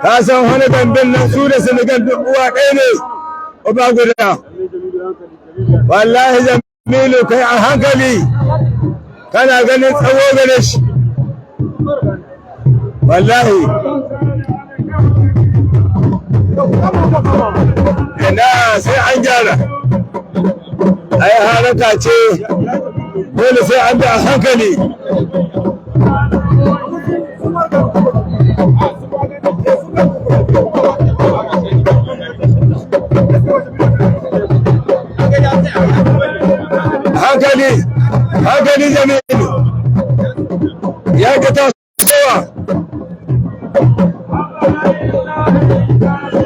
ka san wani dambin nan su da Senegal duk uwa ɗaya ne uba guda wallahi Jamilu kai a hankali kana ganin tsawo gare shi wallahi ina sai an gyara ai haraka ce dole sai an bi a hankali hankali Jamilu ya ga tasowa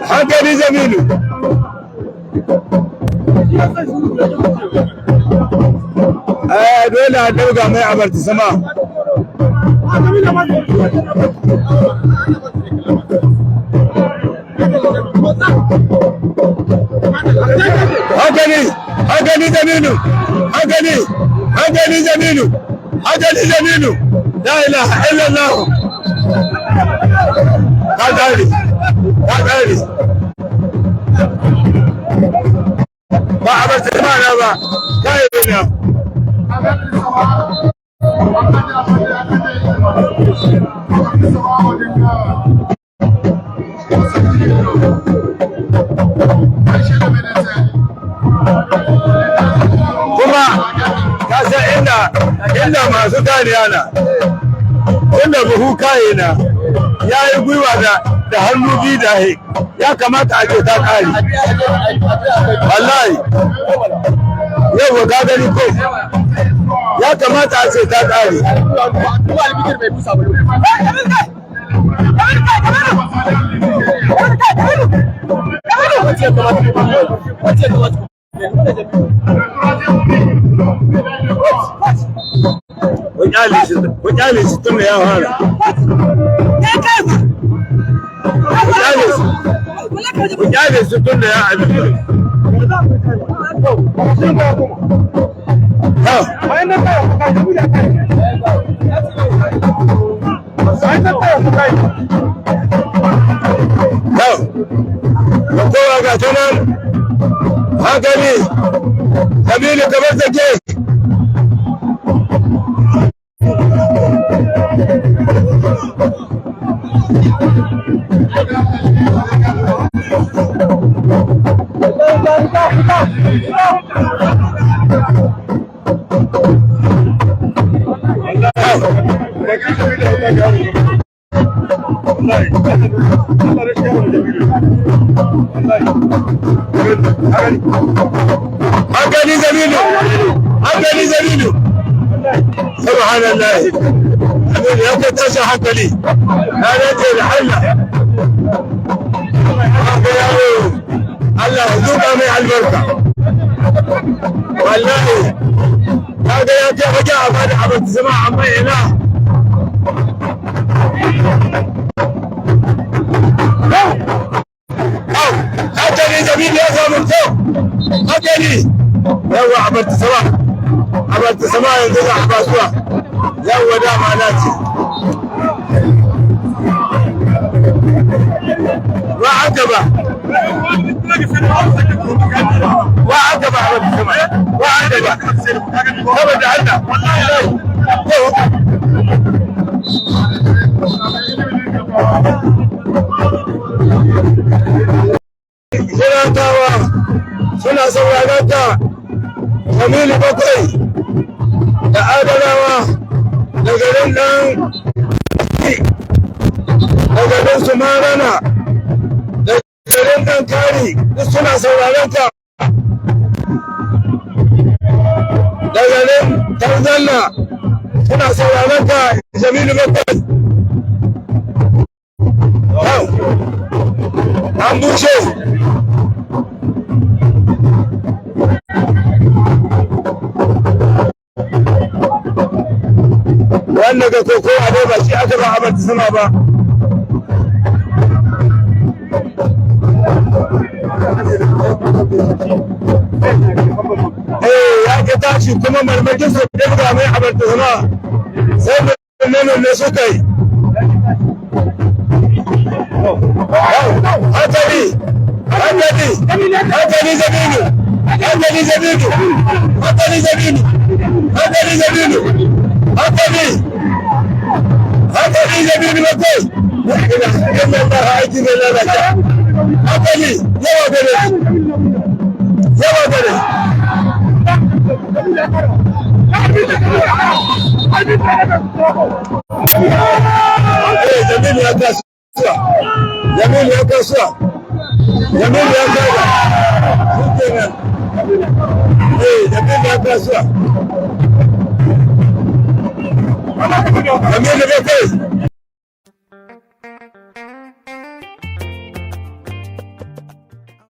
hankali Jamilu dole a dauga mai abarta sama hankali Jamilu hankali Jamilu la ilaha illallah ka kare ba a bar tsamana ba kai ne kuma ka san inda masu kariya na inda buhu kayena ya yi gwiwa da hannu biyu da ya kamata a ce ta kare wallahi yau ga gani ko ya kamata a ce ta kare Kun kyale shi tun da ya fara. Kun kyale shi tun da ya abin. Kowa ga tunan hankali, Jamilu kamar take. hankali Jamilu subhanallah abin ya kai tashin hankali na rage da Allah ya zuba mai albarka wallahi kaga ya kai wajen a bada abin zama amma ina hankali Jamilu ya samu kyau hankali yawa abarta sama yanzu za a basuwa yawa dama na ce wa aka ba abarta sama wa aka ba saboda Allah suna sauraron ta Jamilu bakwai da Adarawa da garin nan da garin su Marana da garin nan Kari duk suna sauraron ta da garin Tarzana suna sauraron ta Jamilu bakwai an bushe wannan ga koko a dai ba shi aka ba abarta sama ba ya ke tashi kuma marmakin su daga mai abarta sama sai da nonon ne suka yi hankali Jamilu hankali Jamilu bakwai ina da aiki mai lalata hankali yawa gare Jamilu ya kasuwa Jamilu ya kaza Jamilu ya kasuwa Jamilu bakwai